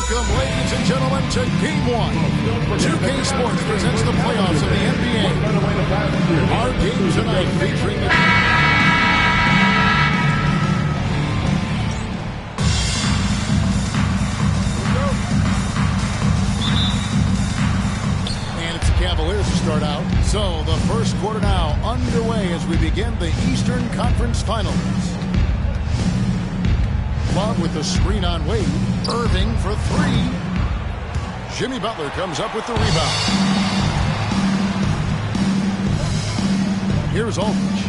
Welcome, ladies and gentlemen, to Game 1. 2K Sports presents the playoffs of the NBA. Our game tonight featuring the... And it's the Cavaliers to start out. So the first quarter now underway as we begin the Eastern Conference Finals. Love with the screen on Wade. Irving for three. Jimmy Butler comes up with the rebound. Here's Aldridge.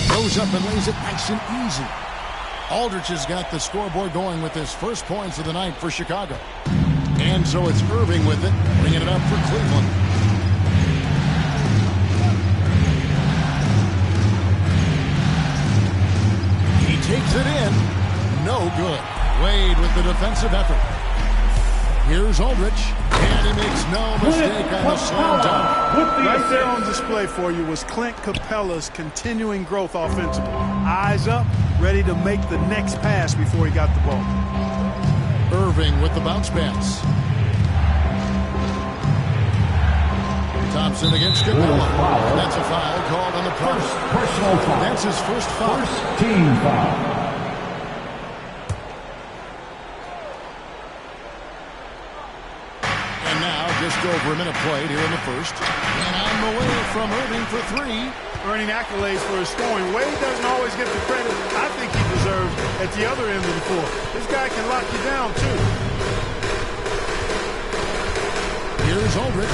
Goes up and lays it nice and easy. Aldridge has got the scoreboard going with his first points of the night for Chicago. And so it's Irving with it, bringing it up for Cleveland. Takes it in. No good. Wade with the defensive effort. Here's Aldridge. And he makes no mistake on the slam dunk. Right there on display for you was Clint Capella's continuing growth offensively. Eyes up, ready to make the next pass before he got the ball. Irving with the bounce pass. Thompson against Capella. And that's a foul called on the personal foul. That's his first foul. First team foul. And now just over a minute played here in the first. And on the way from Irving for three. Earning accolades for his scoring. Wade doesn't always get the credit I think he deserves at the other end of the floor. This guy can lock you down, too. Here's Aldridge.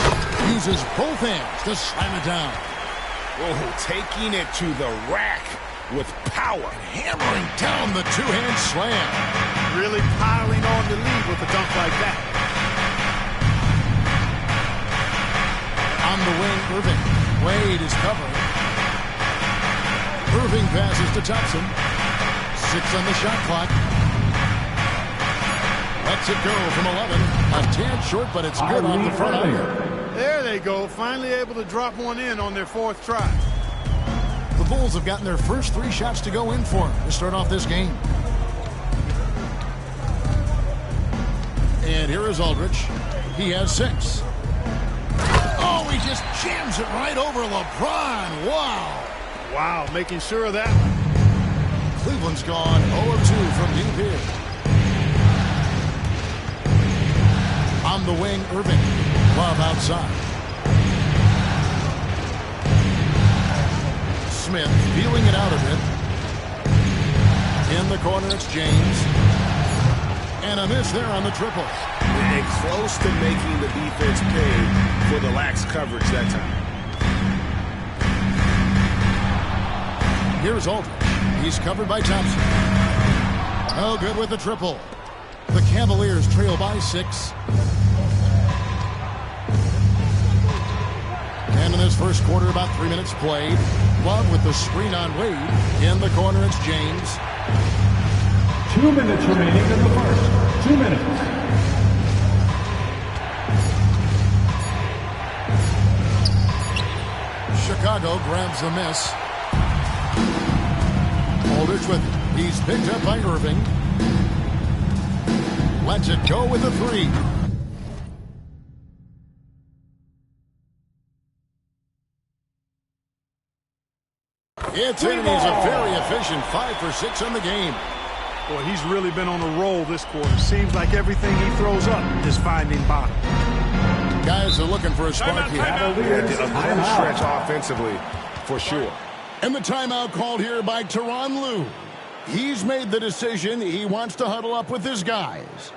Uses both hands to slam it down. Oh, taking it to the rack with power. Hammering down the two-hand slam. Really piling on the lead with a dunk like that. On the wing, Irving. Wade is covering. Irving passes to Thompson. 6 on the shot clock. Lets it go from 11. A tad short, but it's good on the front iron. There they go. Finally able to drop one in on their fourth try. The Bulls have gotten their first 3 shots to go in for them to start off this game. And here is Aldridge. He has 6. Oh, he just jams it right over LeBron. Wow. Wow, making sure of that one. Cleveland's gone 0-2 from deep here. On the wing, Irving. Love outside. Smith feeling it out a bit. In the corner, it's James. And a miss there on the triple. And close to making the defense pay for the lax coverage that time. Here's Aldridge. He's covered by Thompson. Oh, good with the triple. The Cavaliers trail by 6. And in this first quarter, about 3 minutes played. Love with the screen on Wade. In the corner, it's James. 2 minutes remaining in the first. 2 minutes. Chicago grabs the miss. Aldridge with it. He's picked up by Irving. Lets it go with a 3. It's in, and he's a very efficient 5 for 6 on the game. Boy, he's really been on a roll this quarter. Seems like everything he throws up is finding bottom. Guys are looking for a spark here. A good stretch offensively, for sure. And the timeout called here by Tyronn Lue. He's made the decision. He wants to huddle up with his guys.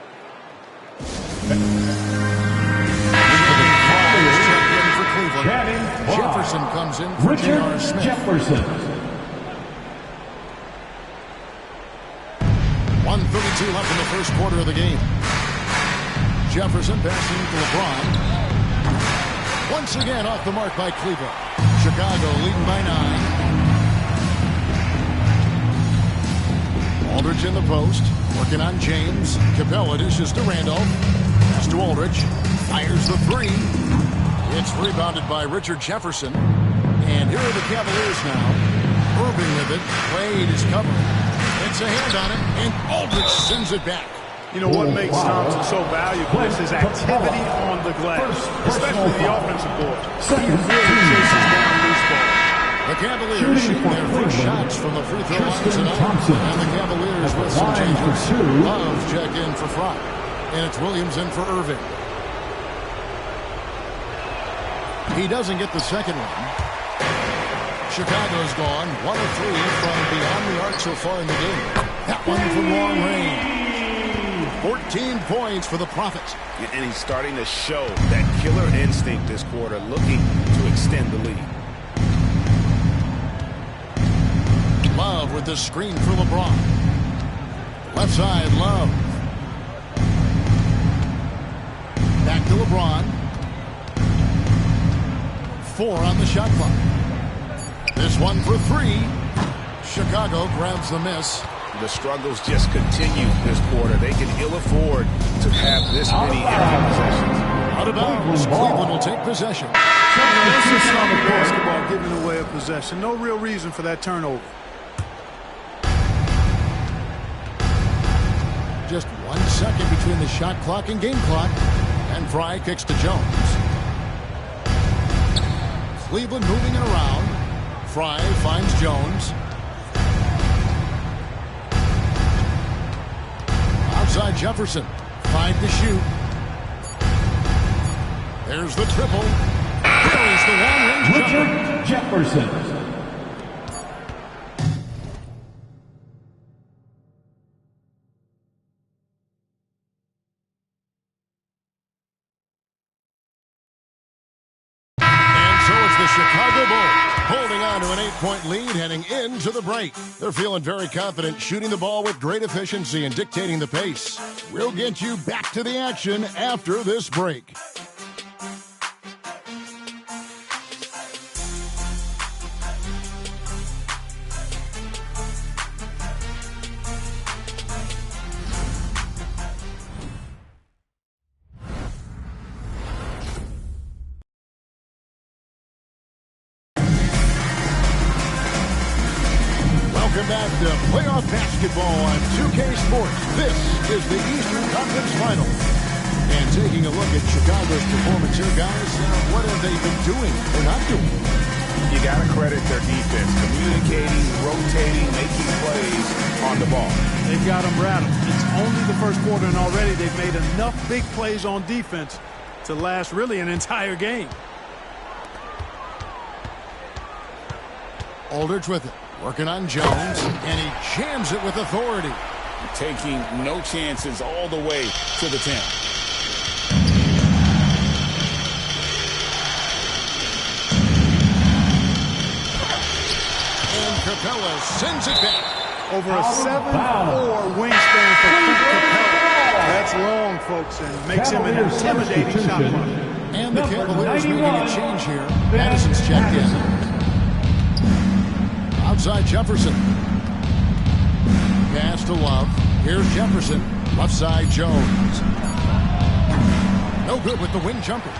Jefferson comes in for J.R. Smith. Jefferson. 1:32 left in the first quarter of the game. Jefferson passing to LeBron. Once again off the mark by Cleveland. Chicago leading by 9. Aldridge in the post. Working on James. Capella dishes to Randolph. Pass to Aldridge. Fires the 3. It's rebounded by Richard Jefferson. And here are the Cavaliers now. Irving with it. Wade is covering. It's a hand on it, and Aldridge sends it back. You know what makes Thompson so valuable is his activity on the glass, especially the offensive board. He really chases down loose ball. The Cavaliers shooting their first shots from the free throw line tonight. And the Cavaliers with some changes. Love check in for Fry. And it's Williams in for Irving. He doesn't get the second one. Chicago's gone 1 of 3 from beyond the arc so far in the game. That one from long range. 14 points for the Prophets. And he's starting to show that killer instinct this quarter, looking to extend the lead. Love with the screen for LeBron. Left side, Love. Back to LeBron. 4 on the shot clock. This one for 3. Chicago grabs the miss. The struggles just continue this quarter. They can ill afford to have this many empty possessions. Out of bounds. Cleveland will take possession. This is solid basketball, giving away a possession. No real reason for that turnover. Just 1 second between the shot clock and game clock. And Fry kicks to Jones. Cleveland moving it around. Fry finds Jones. Outside Jefferson. 5 to shoot. There's the triple. There is the long-range jumper. Richard Jefferson. The Chicago Bulls holding on to an 8-point lead heading into the break. They're feeling very confident, shooting the ball with great efficiency and dictating the pace. We'll get you back to the action after this break. Welcome back to playoff basketball on 2K Sports. This is the Eastern Conference Finals. And taking a look at Chicago's performance here, guys, what have they been doing or not doing? You got to credit their defense, communicating, rotating, making plays on the ball. They've got them rattled. It's only the first quarter, and already they've made enough big plays on defense to last really an entire game. Aldridge with it, working on Jones, and he jams it with authority. Taking no chances all the way to the 10. Capella sends it back. Over a 7'4" wingspan for Clint Capella. That's long, folks, and makes him an intimidating shot blocker. And the Cavaliers making a change here. Madison's checked in. Outside Jefferson. Pass to Love. Here's Jefferson. Left side Jones. No good with the wing jumper.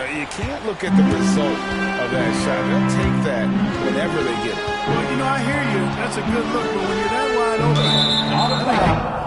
You can't look at the result of that shot. They'll take that whenever they get it. Well, you know, I hear you. That's a good look, but when you're that wide open, I think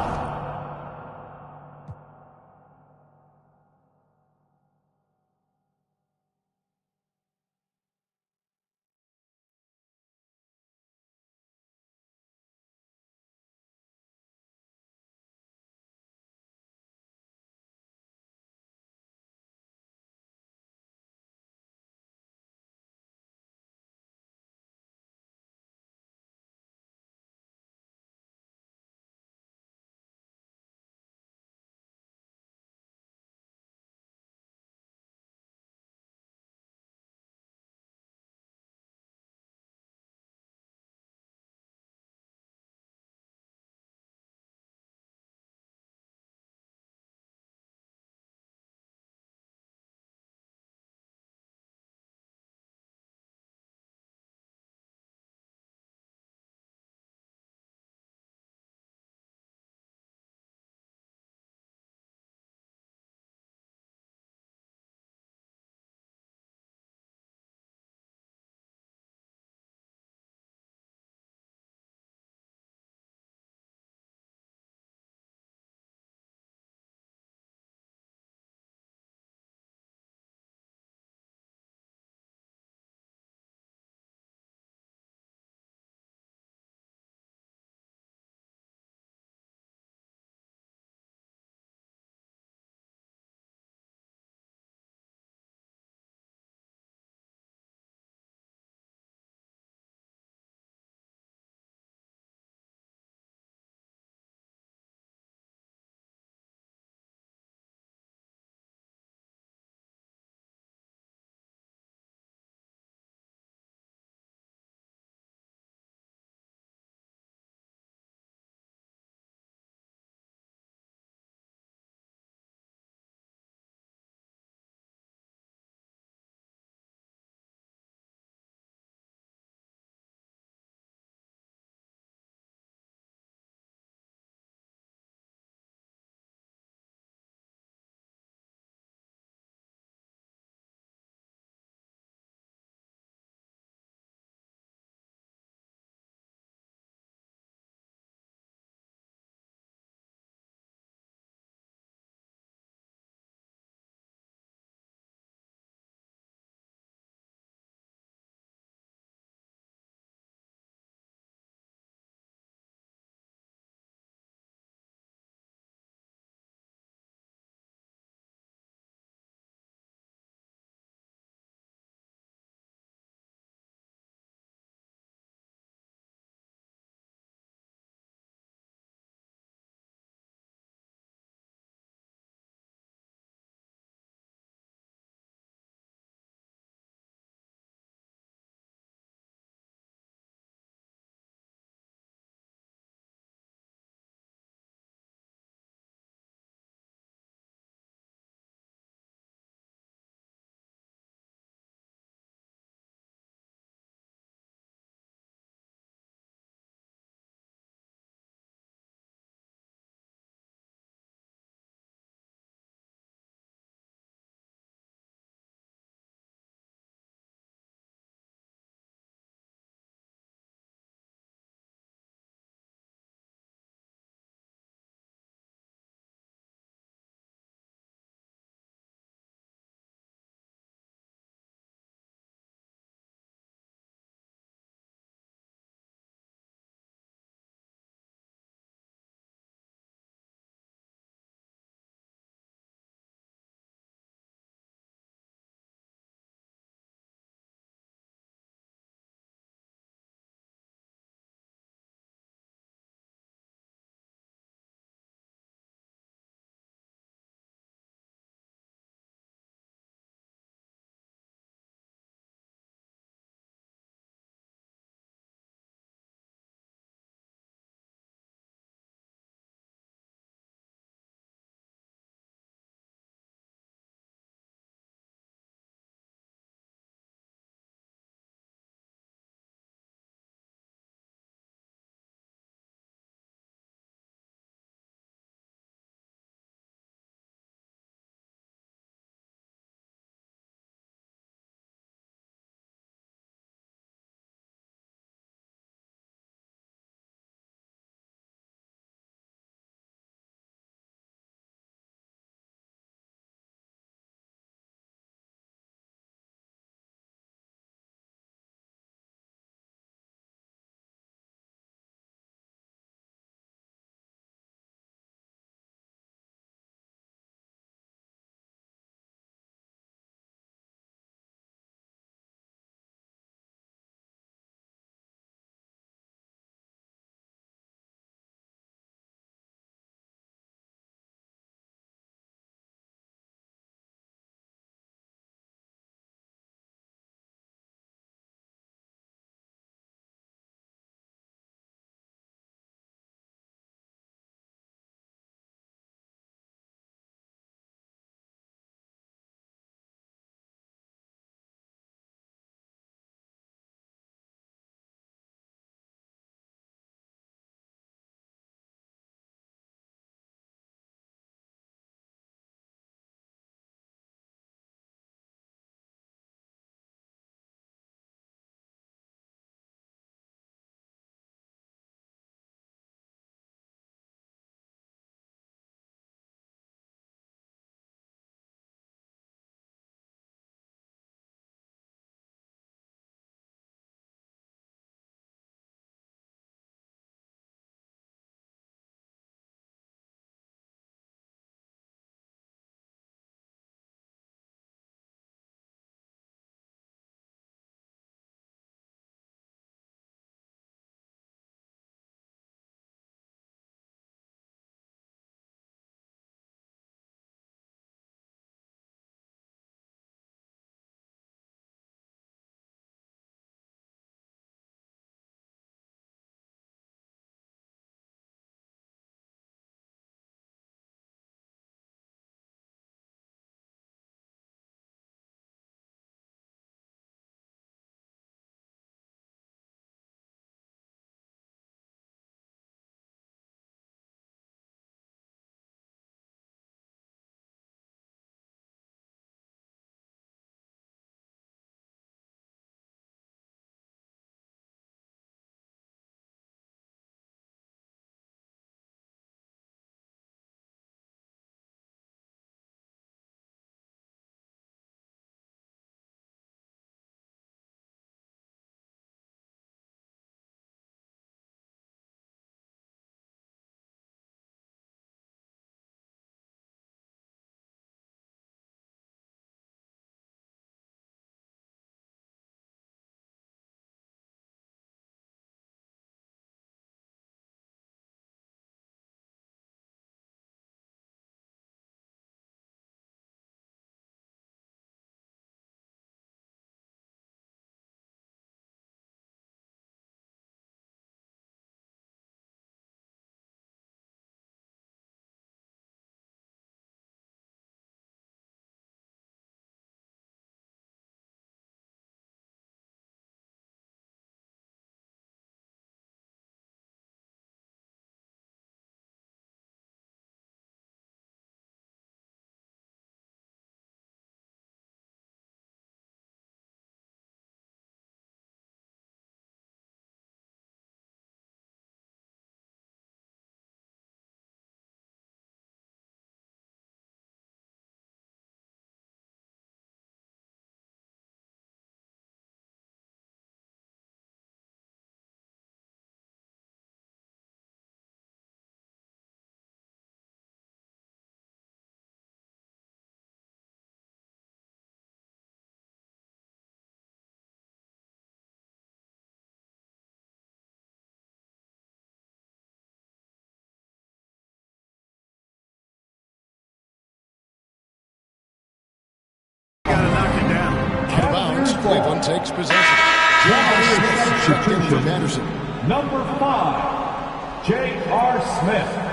Cleveland takes possession. Smith checked in for Patterson. Number 5, J.R. Smith.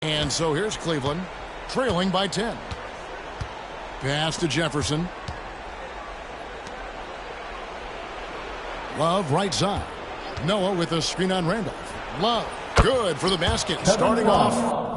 And so here's Cleveland, trailing by 10. Pass to Jefferson. Love right side. Noah with a screen on Randolph. Love, good for the basket, starting off.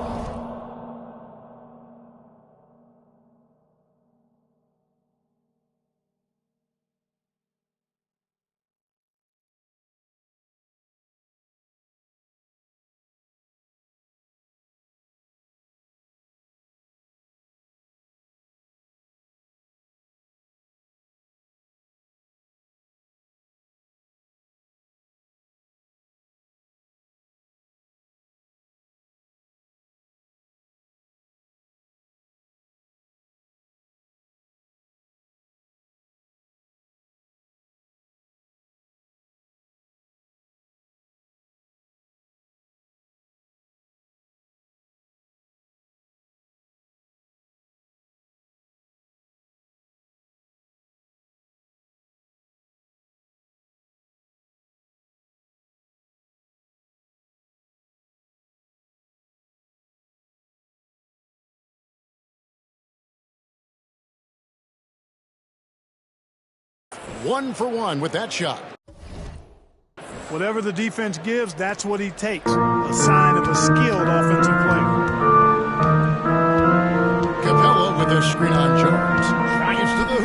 One for one with that shot. Whatever the defense gives, that's what he takes. A sign of a skilled offensive player. Capella with a screen on Jones. Drives to the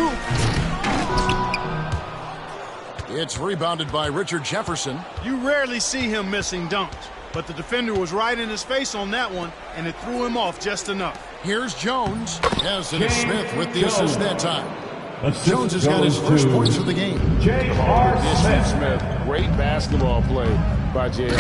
hoop. It's rebounded by Richard Jefferson. You rarely see him missing dunks, but the defender was right in his face on that one, and it threw him off just enough. Here's Jones. Yes, and Smith with the assist that time. Assist Jones has got his first points of the game. J.R. Smith, great basketball play by J.R.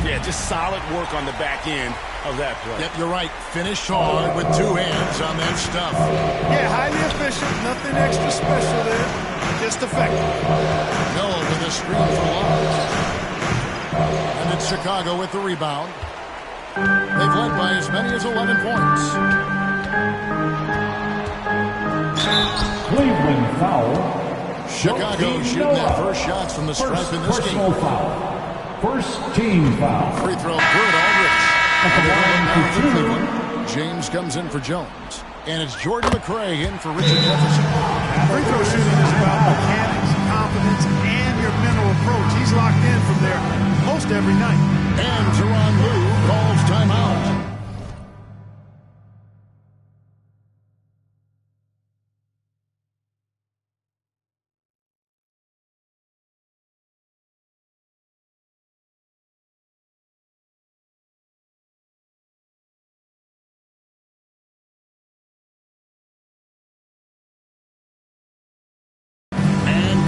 Yeah, just solid work on the back end of that play. Yep, you're right. Finished hard with two hands on that stuff. Yeah, highly efficient. Nothing extra special there. Just effective. Noah with a screen for Love. And it's Chicago with the rebound. They've led by as many as 11 points. Cleveland foul. Chicago shooting their first shots from the stripe in this game. Foul. First team foul. Free throw good, Aldrich. At the line for two. Cleveland. James comes in for Jones. And it's Jordan McRae in for Richard Jefferson. Free throw shooting is about mechanics, confidence, and your mental approach. He's locked in from there most every night. And Teron Lue calls timeout.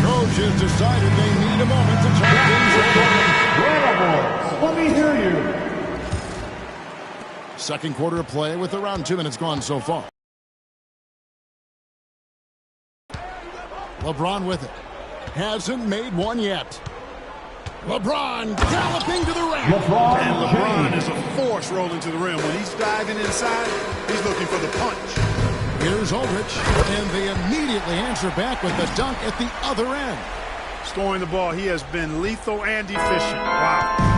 Coaches decided they need a moment to talk things over. Let me hear you. Second quarter of play with around 2 minutes gone so far. LeBron with it. Hasn't made one yet. LeBron galloping to the rim. LeBron is a force rolling to the rim. When he's diving inside, he's looking for the punch. Here's Aldrich, and they immediately answer back with the dunk at the other end. Scoring the ball, he has been lethal and efficient. Wow.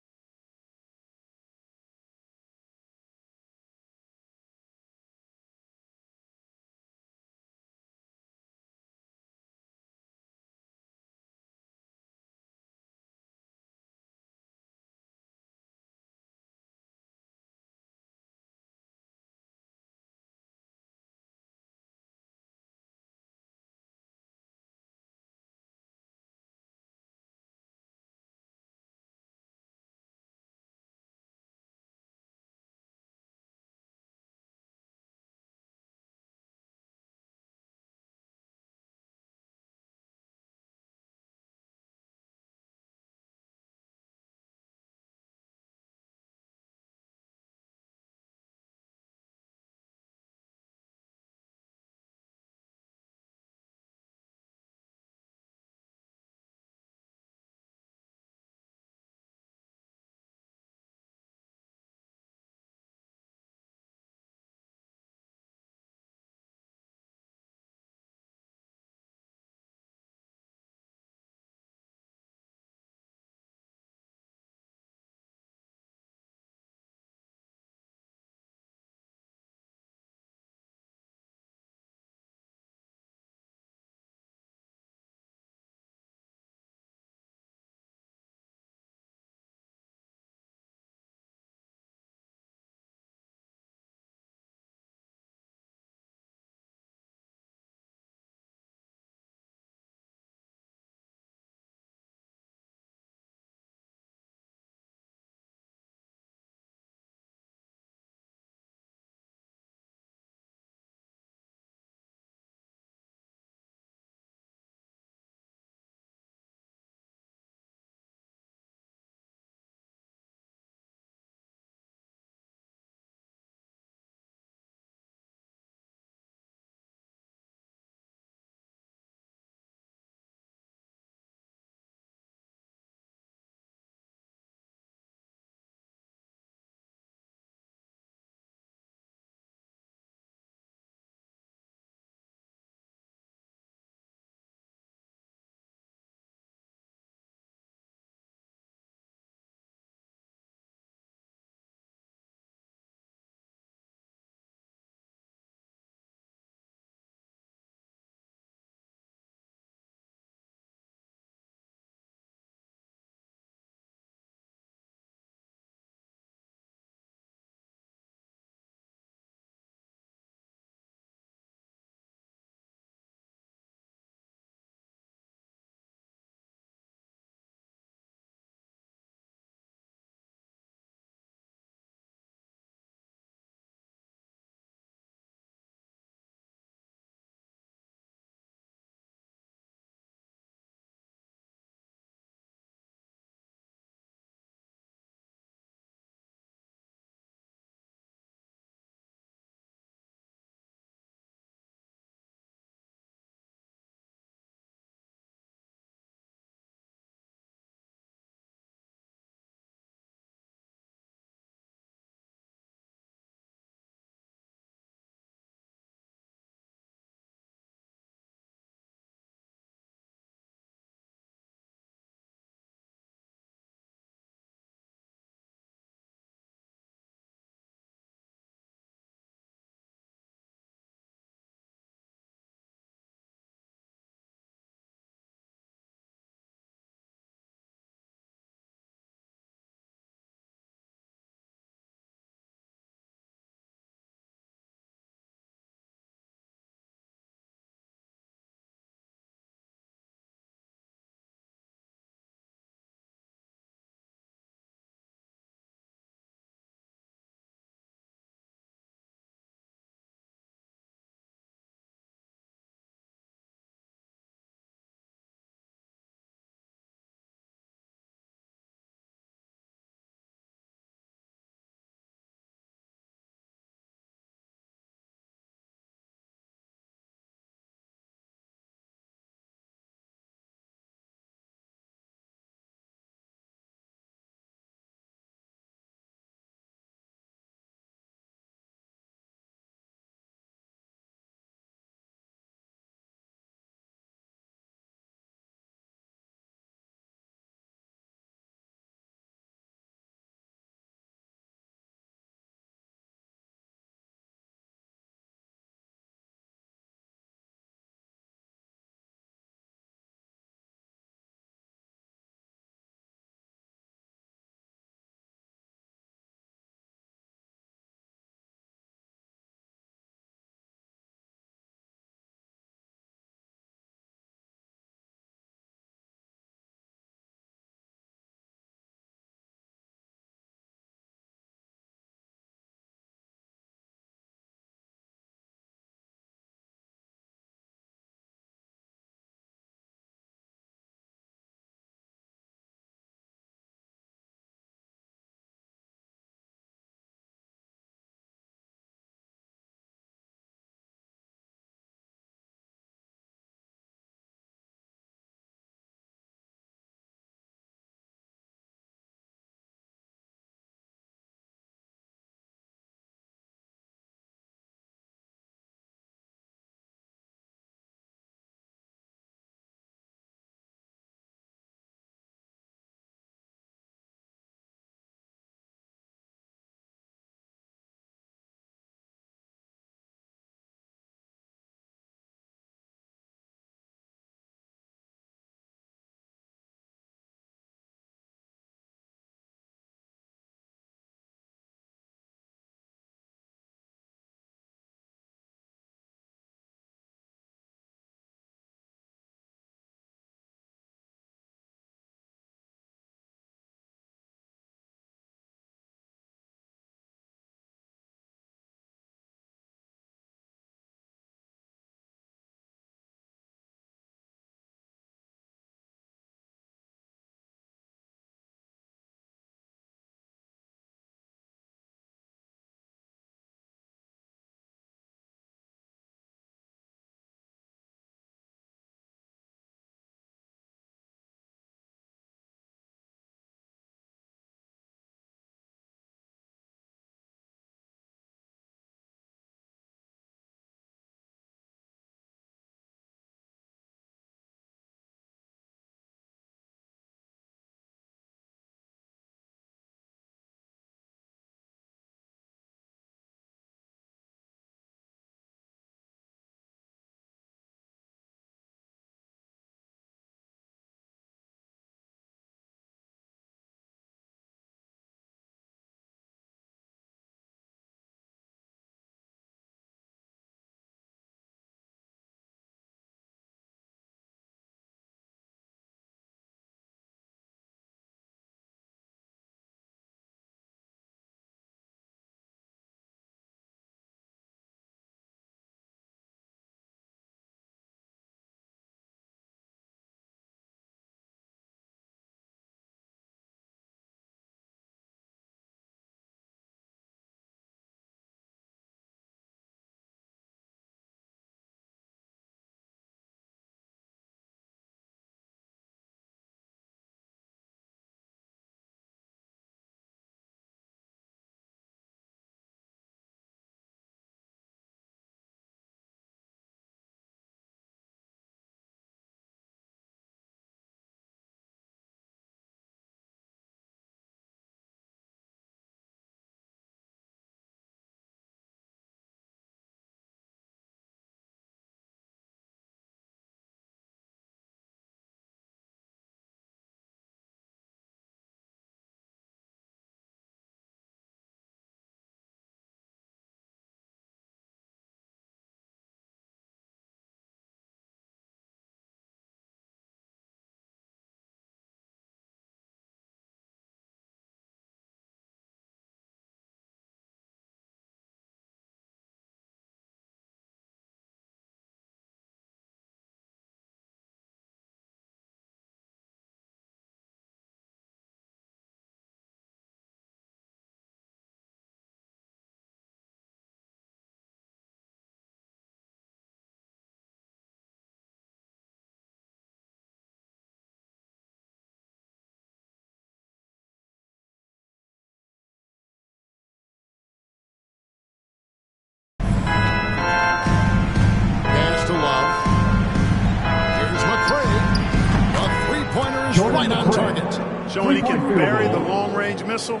mid-range missile.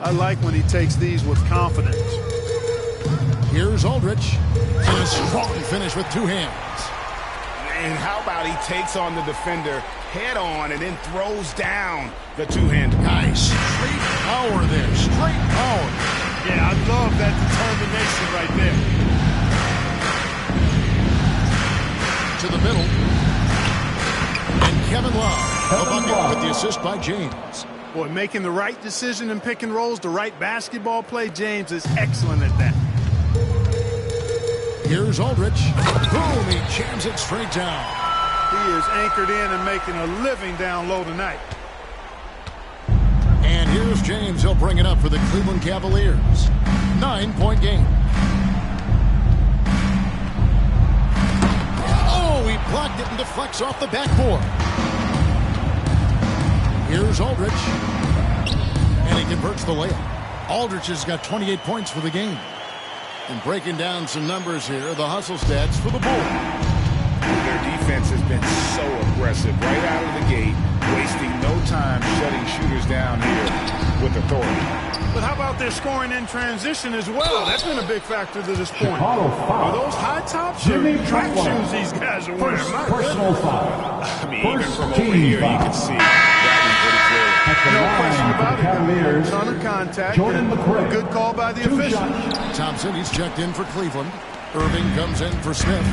I like when he takes these with confidence. Here's Aldridge. And a strong finish with two hands. And how about he takes on the defender head on and then throws down the two-hander. Nice. Straight power there. Straight power. Yeah, I love that determination right there. To the middle. And Kevin Love, the bucket with the assist by James. Boy, making the right decision in pick and rolls, the right basketball play, James is excellent at that. Here's Aldridge. Boom, he jams it straight down. He is anchored in and making a living down low tonight. And here's James. He'll bring it up for the Cleveland Cavaliers. 9-point game. Oh, he blocked it and deflects off the backboard. Here's Aldridge. And he converts the layup. Aldridge has got 28 points for the game. And breaking down some numbers here, the hustle stats for the Bulls. Their defense has been so aggressive right out of the gate, wasting no time shutting shooters down here with authority. But how about their scoring in transition as well? That's been a big factor to this point. Chicago foul. Are those high tops Jimmy or track Butler. shoes these guys are wearing? First My personal goodness. foul. I mean, First even from team over here, foul. you can see that one pretty clearly. At the No line question for about the it. Cavaliers, Ton of contact. Jordan and McRae. Good call by the 2 official. shots. Thompson, he's checked in for Cleveland. Irving comes in for Smith.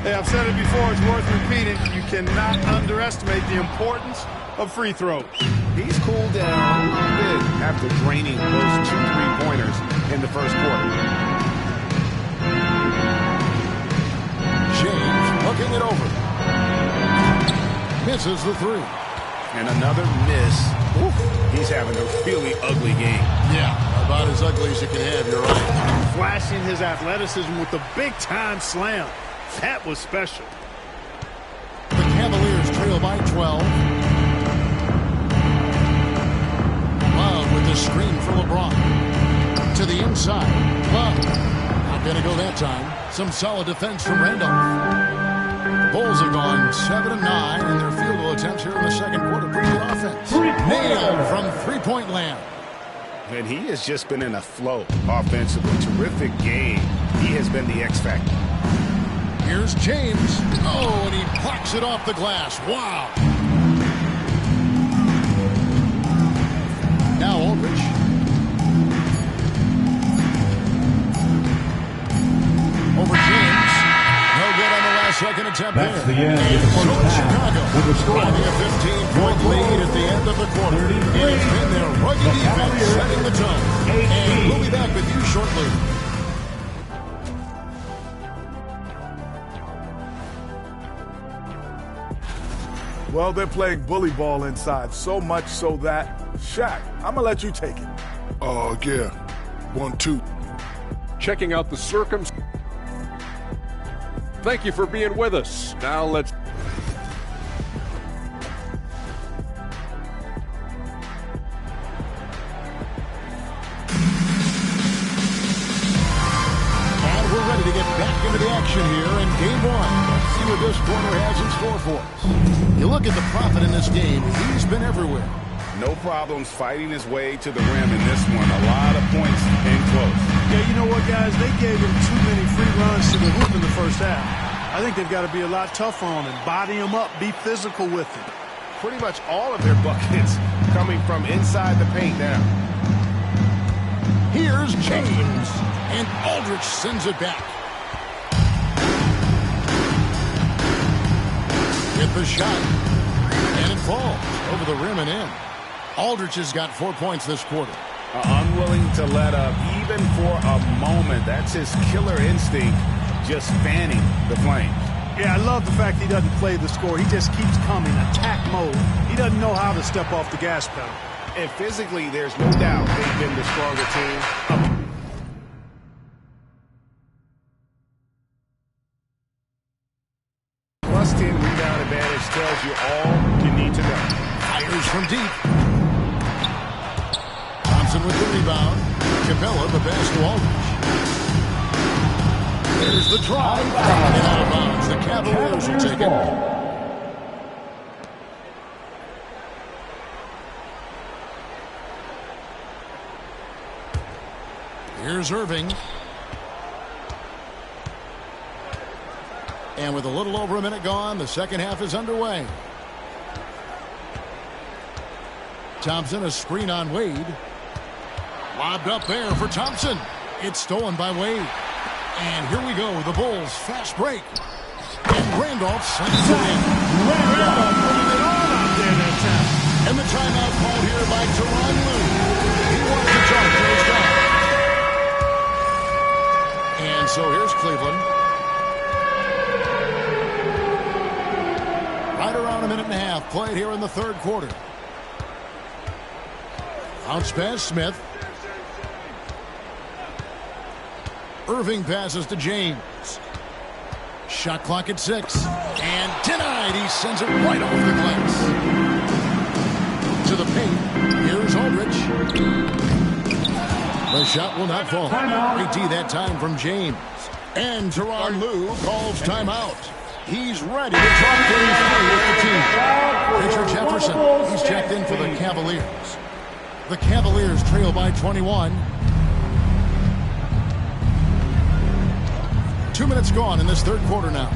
Hey, I've said it before. It's worth repeating. You cannot underestimate the importance of free throws. He's cooled down a little bit after draining those 2 3-pointers in the first quarter. James hooking it over. Misses the three. And another miss. Oof, he's having a really ugly game. Yeah, about as ugly as you can have, you're right. Flashing his athleticism with the big-time slam. That was special. The Cavaliers trail by 12. Love with the screen for LeBron. To the inside. Love. Not going to go that time. Some solid defense from Randolph. The Bulls have gone 7 of 9 in their field goal attempts here in the second quarter. Pretty good offense. Nailed from three-point land. And he has just been in a flow offensively. Terrific game. He has been the X factor. Here's James. Oh, and he blocks it off the glass. Wow. Now Aldridge. Over James. No good on the last second attempt That's there. the end of And the first so it's half. Chicago With the score. driving a 15-point lead at the end of the quarter. And it's been their rugged defense setting the tone. And we'll be back with you shortly. Well, they're playing bully ball inside, so much so that... Shaq, I'm gonna let you take it. Yeah. 1-2. Checking out the Thank you for being with us. Now let's... And we're ready to get back into the action here in Game 1. Let's see what this quarter has in store for us. You look at the prophet in this game, he's been everywhere. No problems fighting his way to the rim in this one. A lot of points in close. Yeah, you know what, guys? They gave him too many free runs to the hoop in the first half. I think they've got to be a lot tougher on him. Body him up. Be physical with him. Pretty much all of their buckets coming from inside the paint now. Here's James. And Aldridge sends it back. Hit the shot. And it falls over the rim and in. Aldridge has got 4 points this quarter. Unwilling to let up even for a moment. That's his killer instinct, just fanning the flames. Yeah, I love the fact he doesn't play the score. He just keeps coming, attack mode. He doesn't know how to step off the gas pedal. And physically, there's no doubt they've been the stronger team. Plus 10 rebound advantage tells you all you need to know. Fires from deep. Thompson with the rebound. Capella the pass to Aldridge. There's the try. And out of bounds. The Cavaliers will take it. Here's Irving. And with a little over a minute gone, the second half is underway. Thompson, a screen on Wade. Lobbed up there for Thompson. It's stolen by Wade. And here we go, the Bulls fast break. And Randolph slams it in. Randolph putting it all out there that time. And the timeout called here by Tyronn Lue. He wanted to talk to his guy. And so here's Cleveland. Right around a minute and a half played here in the third quarter. Bounce pass, Smith. Irving passes to James. Shot clock at 6. And denied. He sends it right off the glass. To the paint. Here's Aldridge. The shot will not fall. AT that time from James. And Tyronn Lue calls timeout. He's ready to try things through with the team. Richard Jefferson. He's checked in for the Cavaliers. The Cavaliers trail by 21. 2 minutes gone in this third quarter now.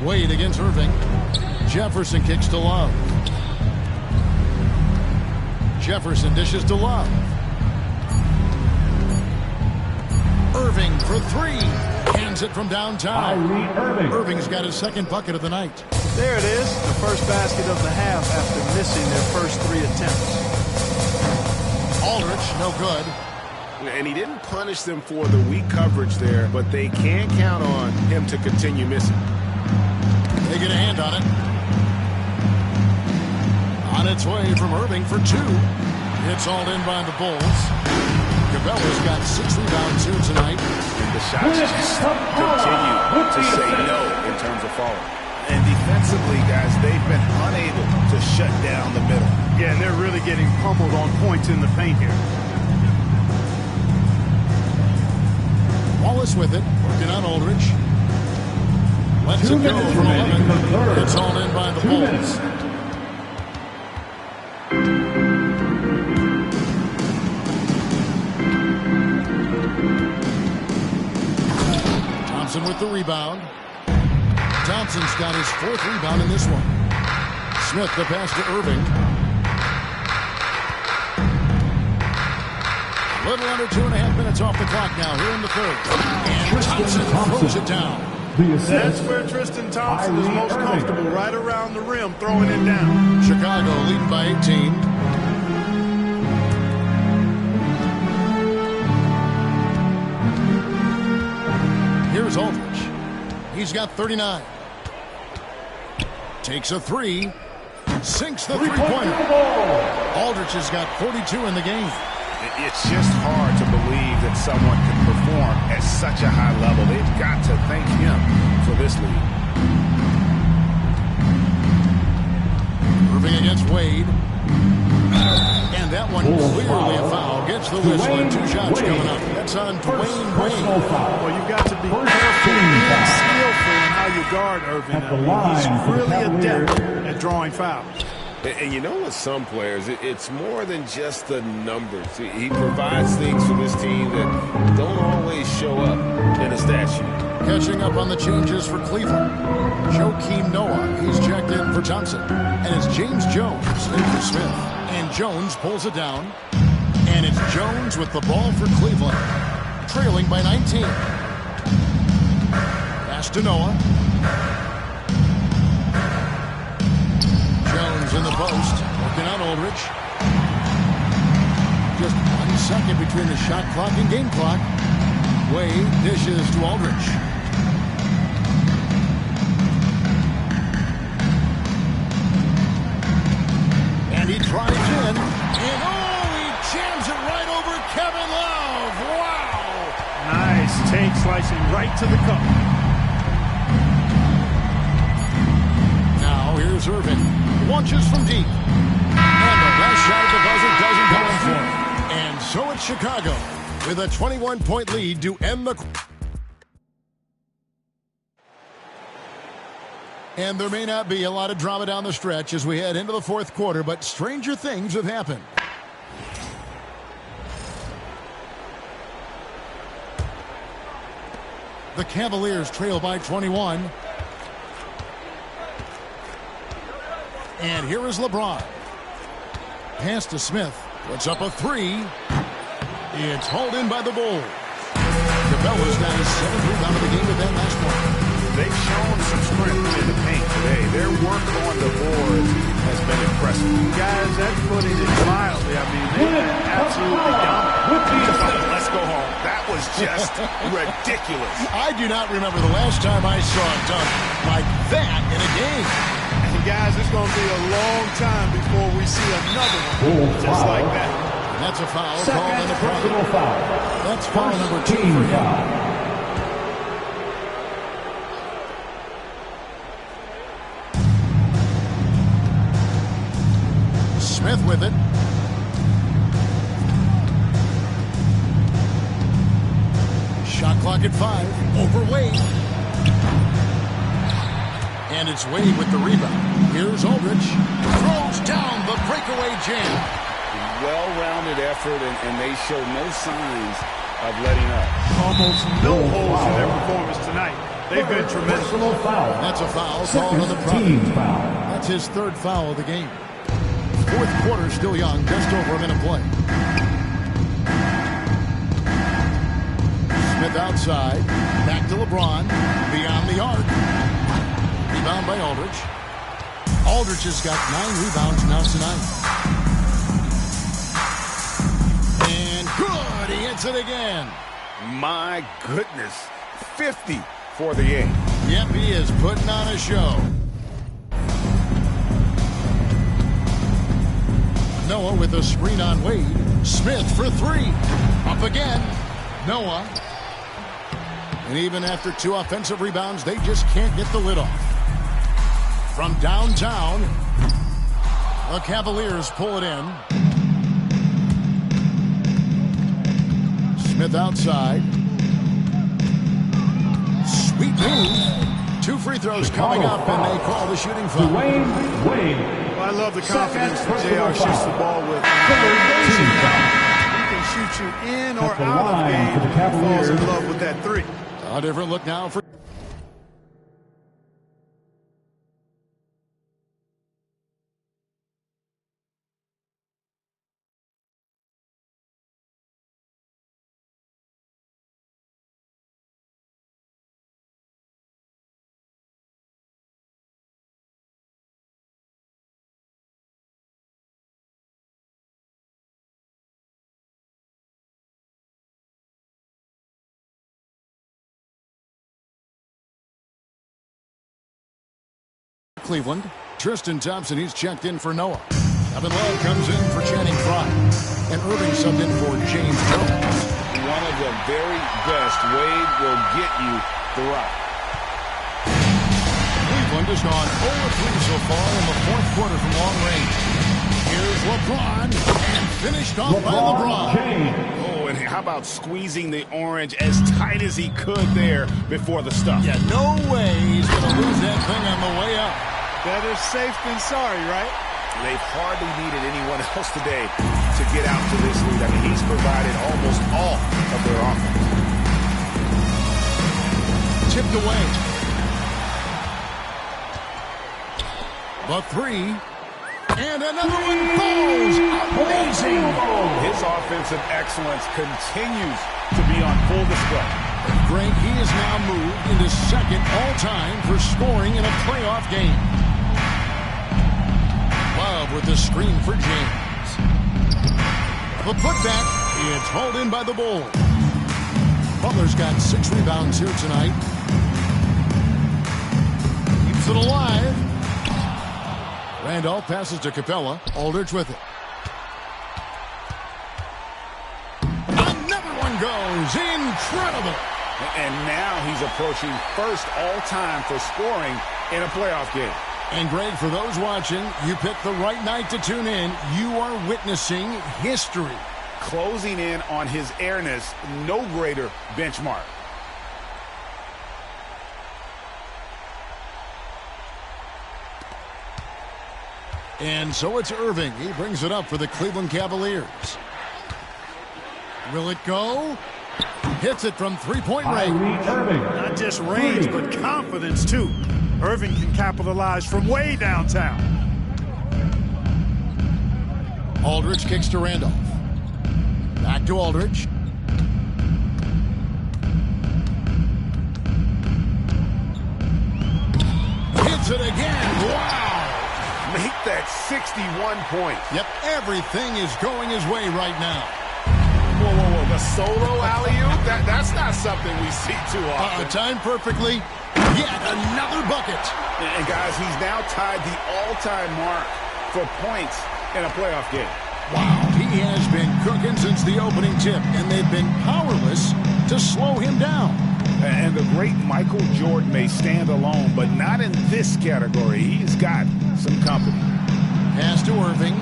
Wade against Irving. Jefferson kicks to Love. Jefferson dishes to Love. Irving for 3. Hands it from downtown. Irving's got his second bucket of the night. There it is, the first basket of the half after missing their first 3 attempts. Aldridge, no good. And he didn't punish them for the weak coverage there, but they can count on him to continue missing. They get a hand on it. On its way from Irving for 2. It's all in by the Bulls. Cabela's got 6 rebounds too tonight. And the shots just continue to say no in terms of falling. And defensively, guys, they've been unable to shut down the middle. Yeah, and they're really getting pummeled on points in the paint here. Wallace with it, working on Aldridge. Lets it go from 11. It's all in by the Bulls. Thompson with the rebound. Thompson's got his 4th rebound in this one. Smith the pass to Irving. A little under 2.5 minutes off the clock now here in the third. And Thompson throws it down. That's where Tristan Thompson is most comfortable, right around the rim, throwing it down. Chicago leading by 18. Here's Aldridge. He's got 39. Takes a 3. Sinks the three-pointer. Aldridge has got 42 in the game. It's just hard to believe that someone can perform at such a high level. They've got to thank him for this lead. Irving against Wade. And that one clearly a foul. Gets the whistle and 2 shots coming up. That's on Dwayne Wade. Well, you've got to be careful and skillful in how you guard Irving. He's really adept at drawing fouls. And you know, with some players, it's more than just the numbers. He provides things for this team that don't always show up in a stat sheet. Catching up on the changes for Cleveland. Joakim Noah, he's checked in for Thompson. And it's James Jones in for Smith. And Jones pulls it down. And it's Jones with the ball for Cleveland. Trailing by 19. Pass to Noah. Jones in the post. Working on Aldridge. Just 1 second between the shot clock and game clock. Wade dishes to Aldridge. And he drives in. And he jams it right over Kevin Love. Wow. Nice take, slicing right to the cup. Now here's Irving. Launches from deep. And the last shot at the buzzer doesn't go in for him. And so it's Chicago with a 21-point lead to end the... And there may not be a lot of drama down the stretch as we head into the fourth quarter, but stranger things have happened. The Cavaliers trail by 21. And here is LeBron. Pass to Smith. Puts up a three. It's hauled in by the Bulls. Capella's got his 7th rebound of the game with that last one. They've shown some strength in the paint today. Their work on the boards has been impressive. Guys, that's putting it mildly. I mean, they've been absolutely dominant. Let's go home. That was just ridiculous. I do not remember the last time I saw a dunk like that in a game. And guys, it's going to be a long time before we see another one just like that. And that's a foul called on the Personal foul. That's foul number 2 for him. Smith with it. Shot clock at 5. Over Wade. And it's Wade with the rebound. Here's Aldridge. Throws down the breakaway jam. Well-rounded effort, and they show no signs of letting up. Almost no holes in their performance tonight. They've been tremendous. Personal foul. That's a foul called on the Team Providence. foul. That's his 3rd foul of the game. 4th quarter still young, just over a minute play. Smith outside, back to LeBron, beyond the arc. Rebound by Aldridge. Aldridge has got 9 rebounds now tonight. And good, he hits it again. My goodness, 50 for the game. Yep, he is putting on a show. Noah with a screen on Wade. Smith for 3. Up again. Noah. And even after 2 offensive rebounds, they just can't get the lid off. From downtown, the Cavaliers pull it in. Smith outside. Sweet move. 2 free throws coming up, and they call the shooting foul. Dwayne Wade. Well, I love the confidence that JR shoots the ball with. He can shoot you in or out of game. He falls in love with that 3. A different look now for... Cleveland. Tristan Thompson, he's checked in for Noah. Kevin Love comes in for Channing Frye. And Irving subbed in for James Jones. One of the very best. Wade will get you the rock. Cleveland has gone 0-3 so far in the 4th quarter from long range. Here's LeBron. And finished off by LeBron. Oh, and how about squeezing the orange as tight as he could there before the stuff? Yeah, no way he's going to lose that thing on the way up. Better safe than sorry, right? They've hardly needed anyone else today to get out to this lead. I mean, he's provided almost all of their offense. Tipped away. The 3. And another one falls. Amazing. His offensive excellence continues to be on full display. Greg, he has now moved into 2nd all-time for scoring in a playoff game. Love with the screen for James. The putback, it's hauled in by the Bulls. Butler's got 6 rebounds here tonight. Keeps it alive. Randolph passes to Capella. Aldridge with it. Another one goes. Incredible. And now he's approaching 1st all-time for scoring in a playoff game. And Greg, for those watching, you picked the right night to tune in. You are witnessing history. Closing in on his airness, no greater benchmark. And so it's Irving. He brings it up for the Cleveland Cavaliers. Will it go? Hits it from three-point range. Not just range, but confidence, too. Irving can capitalize from way downtown. Aldridge kicks to Randolph. Back to Aldridge. Hits it again. Wow. Make that 61 points. Yep, everything is going his way right now. Whoa, whoa, whoa. The solo alley-oop? That's not something we see too often. Timed perfectly. Yet another bucket. And guys, he's now tied the all-time mark for points in a playoff game. Wow, he has been cooking since the opening tip, and they've been powerless to slow him down. And the great Michael Jordan may stand alone, but not in this category. He's got some company. Pass to Irving.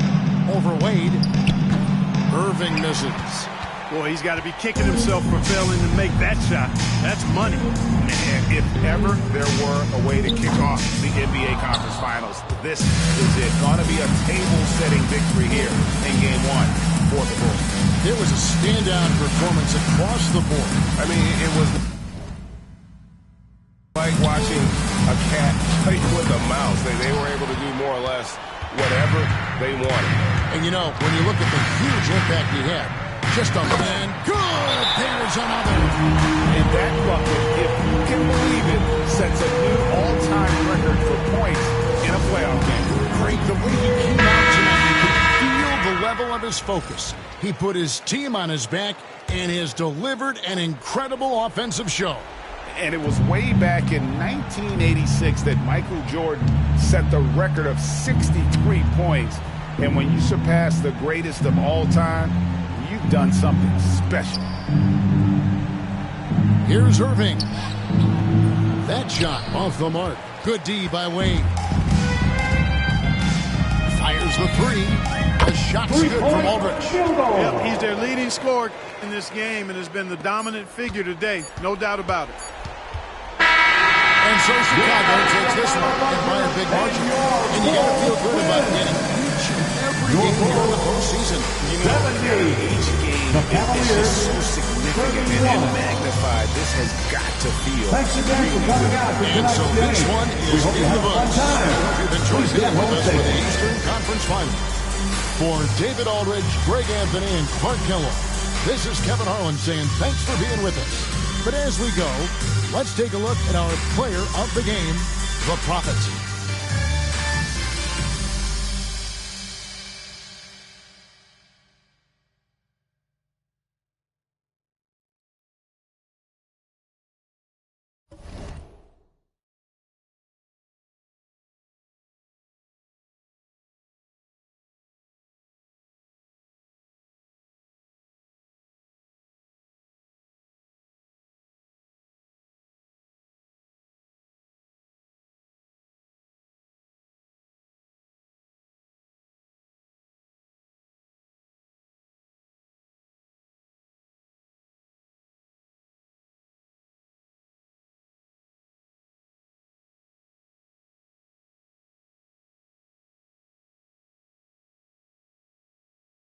Over Wade. Irving misses. Boy, he's got to be kicking himself for failing to make that shot. That's money. And if ever there were a way to kick off the NBA Conference Finals, this is it. Going to be a table-setting victory here in Game 1 for the Bulls. It was a standout performance across the board. I mean, it was like watching a cat play with a mouse. They were able to do more or less whatever they wanted. And, you know, when you look at the huge impact he had, just a man. Good. There's another. And that bucket, if you can believe it, sets a new all-time record for points in a playoff game. Great. The way he came out tonight, you could feel the level of his focus. He put his team on his back and has delivered an incredible offensive show. And it was way back in 1986 that Michael Jordan set the record of 63 points. And when you surpass the greatest of all time, you've done something special. Here's Irving. That shot off the mark. Good D by Wade. Fires the three. The shot's good from Aldridge. Yep, he's their leading scorer in this game and has been the dominant figure today. No doubt about it. And so Chicago takes this one by a big margin. And you got to feel good about getting each and every game here in the postseason. You know, each game is just so significant and magnified. This has got to feel really good. And so this one is in the books. I hope you've enjoyed being with us for the Eastern Conference Finals. For David Aldridge, Greg Anthony, and Clark Kellogg, this is Kevin Harlan saying thanks for being with us. But as we go, let's take a look at our player of the game, the Prophet.